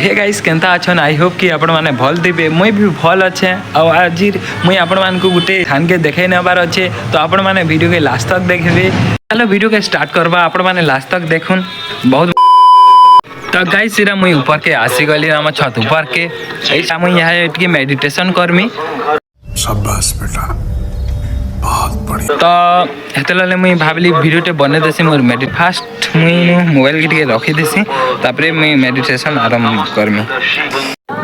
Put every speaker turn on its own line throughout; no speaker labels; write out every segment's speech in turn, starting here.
हे guys केंता अछन I hope कि आपण माने भल दिबे मुई भी भल अच्छे और आज मुई आपण मान को गुटे थान के देखे नेबार अच्छे तो आपण माने वीडियो के लास्ट तक देखबे। चलो वीडियो के स्टार्ट करबा आपण माने लास्ट तक देखुन बहुत। तो गाइस इरा मुई ऊपर के आसी गली हम छत ऊपर के ऐसा मुई यहाँ एटके मेडिटेशन करमी।
शाबाश बेटा बहुत बढ़िया।
तो हेतले मुई भाबली वीडियो बने देसी मोर मेडिट फास्ट मुई मोबाइल के रखी देसी तापरे मुई मेडिटेशन आरंभ करमी।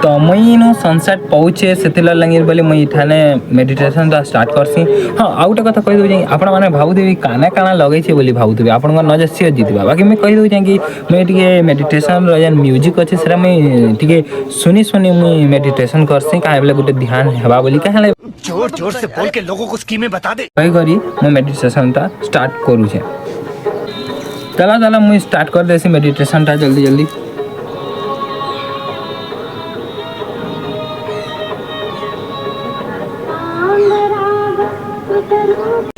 तो मुई नो सनसेट पहुँचे से लंगिर बोले मुई ठाने मेडिटेशन तो स्टार्ट करसी। हाँ आउ गोटे कथा कही दूँ आपण मैंने भावुदेवी काना काना लगे बोली भावुदेवी आपण नजर सी जीतवा बाकी मुझे कही दूँ कि मुझे टे मेडिटेशन जेन म्यूजिक अच्छे से मुझे शुनी शुनी मुई मेडिटेशन करसी कहीं बोले गोटे ध्यान हेबा बोली कहीं
जोर जोर से बोल के लोगों को स्कीमें बता दे
कही करी मुझे मेडिटेशन टा स्टार्ट करूँ। चला चला मुझे स्टार्ट कर देसी मेडिटेशन टा जल्दी जल्दी।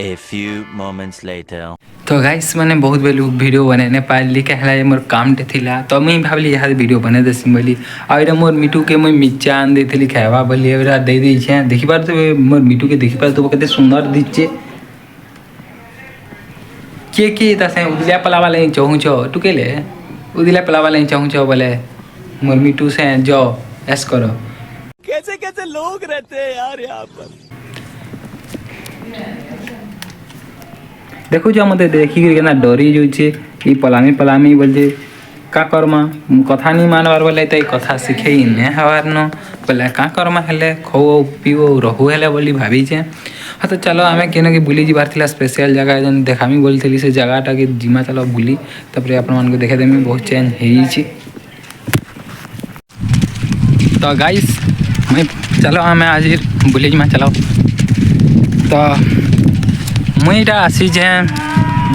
A few moments later.
तो गाइस मैंने बहुत बेलू वीडियो बने पाइली कहला मोर काम टे थिला तो मुई भाबली यहाँ वीडियो बने देसी बोली और मोर मिटू के मुई मिर्चा आन देथली खावा बोली एरा दे दी छे देखि पार तो मोर मिटू के देखि पार तो केते सुंदर दिचे के तसे उदिला पलावा ले चाहू छो टुकेले उदिला पलावा ले चाहू छो बोले मोर मिटू से जो ऐस करो।
कैसे कैसे लोग रहते हैं यार यहाँ पर।
देखो जो मत देखिक केना डरी जाऊे ये पलामी पलामी बोलते का करमा कथा नहीं मानवार बोले तो कथा शिखे नहीं हवार न बोले का करमा हेले खो पीओ रहू हेले बोली भावीचे। हाँ तो चलो आम के बुली जाबार स्पेशल जगह जेन देखामी बोली से जगहटा के जिमा चलो बुली तापर आपण देखे देमी बहुत चेंज हो। तो गाइस मैं चलो आम आज बुली जिमा चलो तो मुई इटा आसी जे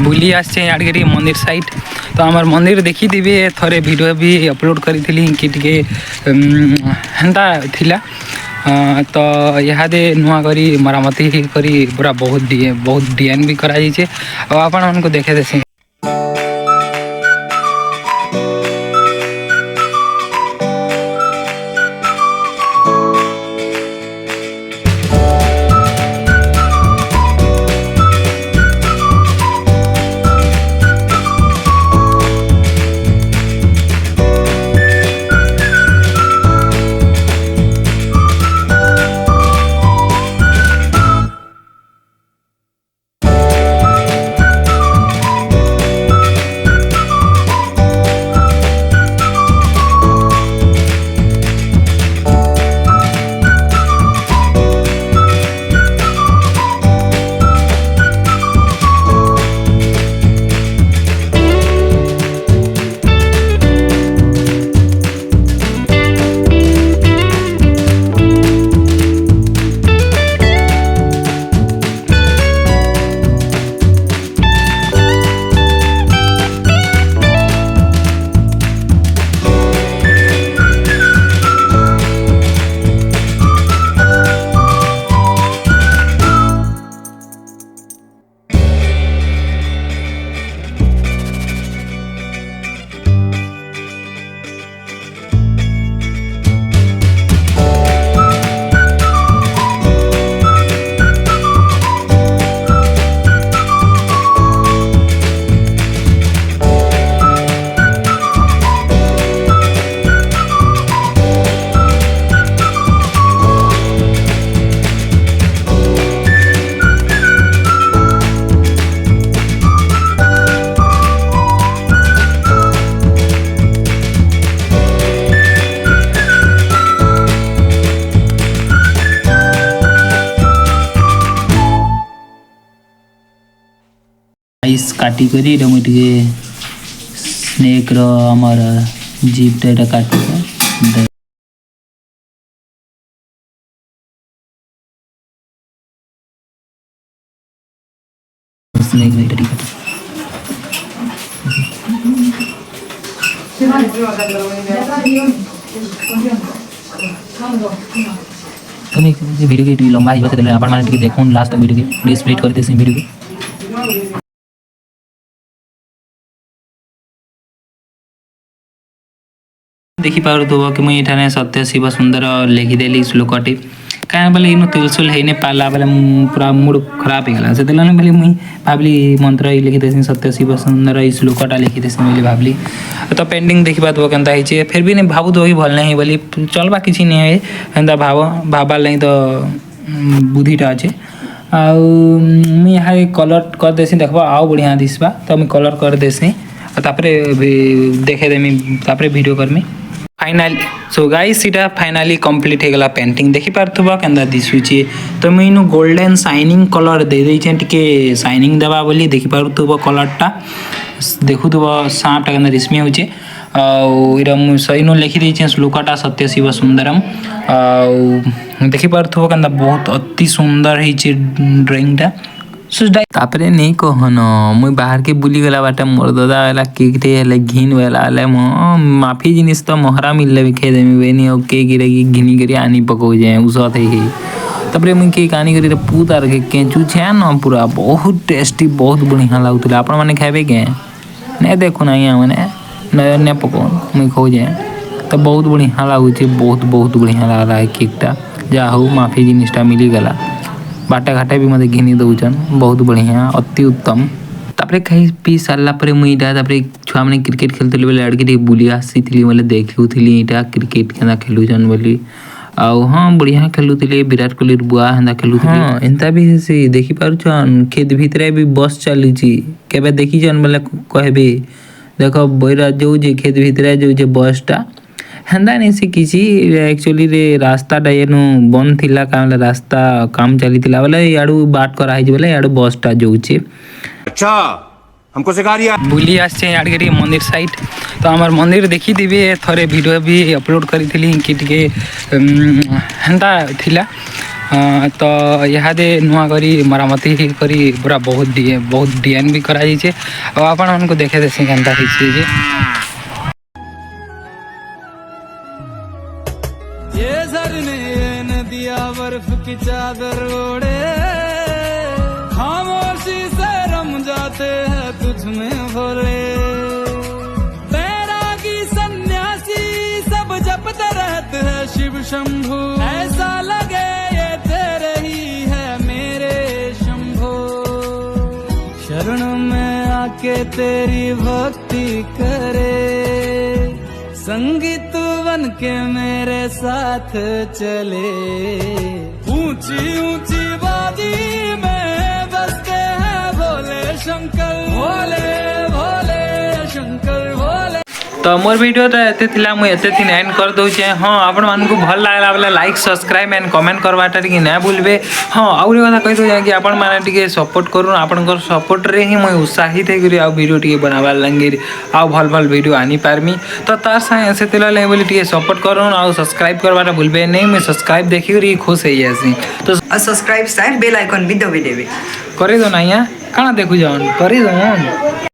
बुली आसे याडगिरी मंदिर साइड तो आमार मंदिर देखी दिबे थोड़े वीडियो भी अपलोड करी कि टिके हेंता थिला तो यहाँ दे नुआ करी मरामती करी पूरा बहुत डिजाइन भी करा जाइए और आपण मानको देखे देसी। आइस काटी करी मुझे स्नेक रमर जीप टा काटी स्नेक नहीं काटी तो वीडियो के लंबा ही आपण माने देखो लास्ट वीडियो के स्प्लिट कर देसी वीडियो के देखि पारुथुब कि मुई एठाने सत्य शिव सुंदर लिखिदेली श्लोकटी कहीं बोले इन तुलसुल है पाला बोले पूरा मूड खराब हो गला से बोले मुई भावली मंत्र ही लिखिदेसी सत्य शिव सुंदर ई श्लोकटा लिखिदेसी बोली भावली तो पेंटिंग देखी पाथुब केनता है फिर भी नहीं भावुथुब कि भल नहीं बोली चलबा किसी नहीं है एंता भाबार नहीं तो बुद्धिटा अच्छे मुई यहाँ कलर कर देसी देखबा आउ बढ़िया दिसबा तो मुई कलर कर देसी तापरे देखे देमी तापरे वीडियो करमी फाइनाली सो गाइस सीटा फाइनाली कंप्लीट हो गला पेंटिंग देखि पारथुबा केंदा दिसुची तो मुई नु गोल्डन शाइनिंग कलर दे देई छे टिके शाइनिंग देबा बोली देखि पारथुबा कलरटा देखुथुबा सापटा केंदा रिश्मी होचे आ इरा मु सहीनु लिखि देई छे श्लोकटा सत्य शिव सुंदरम आ देखि पारथुबा केंदा बहुत अति सुंदर ही छे ड्राइंगटा तापरे नहीं कहन मुई बाहर के बुली गला बाटे मोर दादा वाला केक टे हेले घिन वाला ले माफी जिनिस तो मोहरा मिलले भी खे देमी वेनी ओ केक गिरे घिनी करी आनी पको जाए उसो थे ही तापरे मुई केक आनी करी पूतार के केचू छे न पूरा बहुत टेस्टी बहुत बढ़िया लागुतला आपण माने खाबे के ने देखो ना या माने ने पको मुई खो जाए तो बहुत बढ़िया लागु छे बहुत बहुत बढ़िया लागला है केकटा जा हो माफी जिनिसटा मिली गला बाटा घाटा भी मते घिनी दउचन बहुत बढ़िया अति उत्तम तापरे खाई पी सारला परे मुई इटा तापरे छुआ माने क्रिकेट खेलते बेले लड़की टे बुली आसीथली बोले देखुथली इटा क्रिकेट केना खेलुचन बोली आउ हां बढ़िया खेलुथली विराट कोहली बुआ हेंदा खेलुथली हां एंता भी से देखि पारुचन खेत भीतरे भी बस चलीची केबे देखि जन बोले कहबे देखो बैरा जो जे खेत भीतरे जो जे बसटा हेंदा नहीं से किसी एक्चुअली रे रास्ता डायनु बंद थिला कामले रास्ता काम चलीतिला बोले याडू बाट करा है बोले याडू बसटा जोउचे
अच्छा हमको सिखा रिया
बुली आछे याडगेरी मंदिर साइड तो हमार मंदिर देखी दिबे थरे वीडियो भी अपलोड करिथिली कि टिके हेंदा थिला तो यहाँ दे नुआ करी मरामती करी पूरा बहुत डिजाइन भी करा जाइए और आपण उनको देखे देसे केनता हिचे जे
ये झरने ये नदियाँ बर्फ की चादर ओढ़े खामोशी से रम जाते हैं तुझ में भोले बैरागी सन्यासी सब जपते रहते हैं शिव शंभु ऐसा लगे ये तेरे ही है मेरे शंभो शरण में आके तेरी भक्ति करे संगीत बन के मेरे साथ चले ऊंची ऊंची वादी में बसते हैं भोले शंकर भोले भोले शंकर भोले
तो मोर वीडियो तो एते थिला मु एते थिन एंड कर दउ छे हां आपण मान को भल लागला बोले लाइक सब्सक्राइब एंड कमेंट करवाटा कि ना भूलबे हां आउरी कथा कहि दउ कि आपण माने टिके सपोर्ट करू आपण को सपोर्ट रे ही मु उत्साहित हे करी आ वीडियो टिके बनावा लंगिर आ भल भल वीडियो आनी पारमी तो तार साए से तिला ले बोली टिके सपोर्ट करू आ सब्सक्राइब करवाटा भूलबे नहीं मैं सब्सक्राइब देखि करी खुश हे आसी तो
सब्सक्राइब साइड बेल आइकन भी दबे देबे
करे दो ना या काना देखु जान करे दो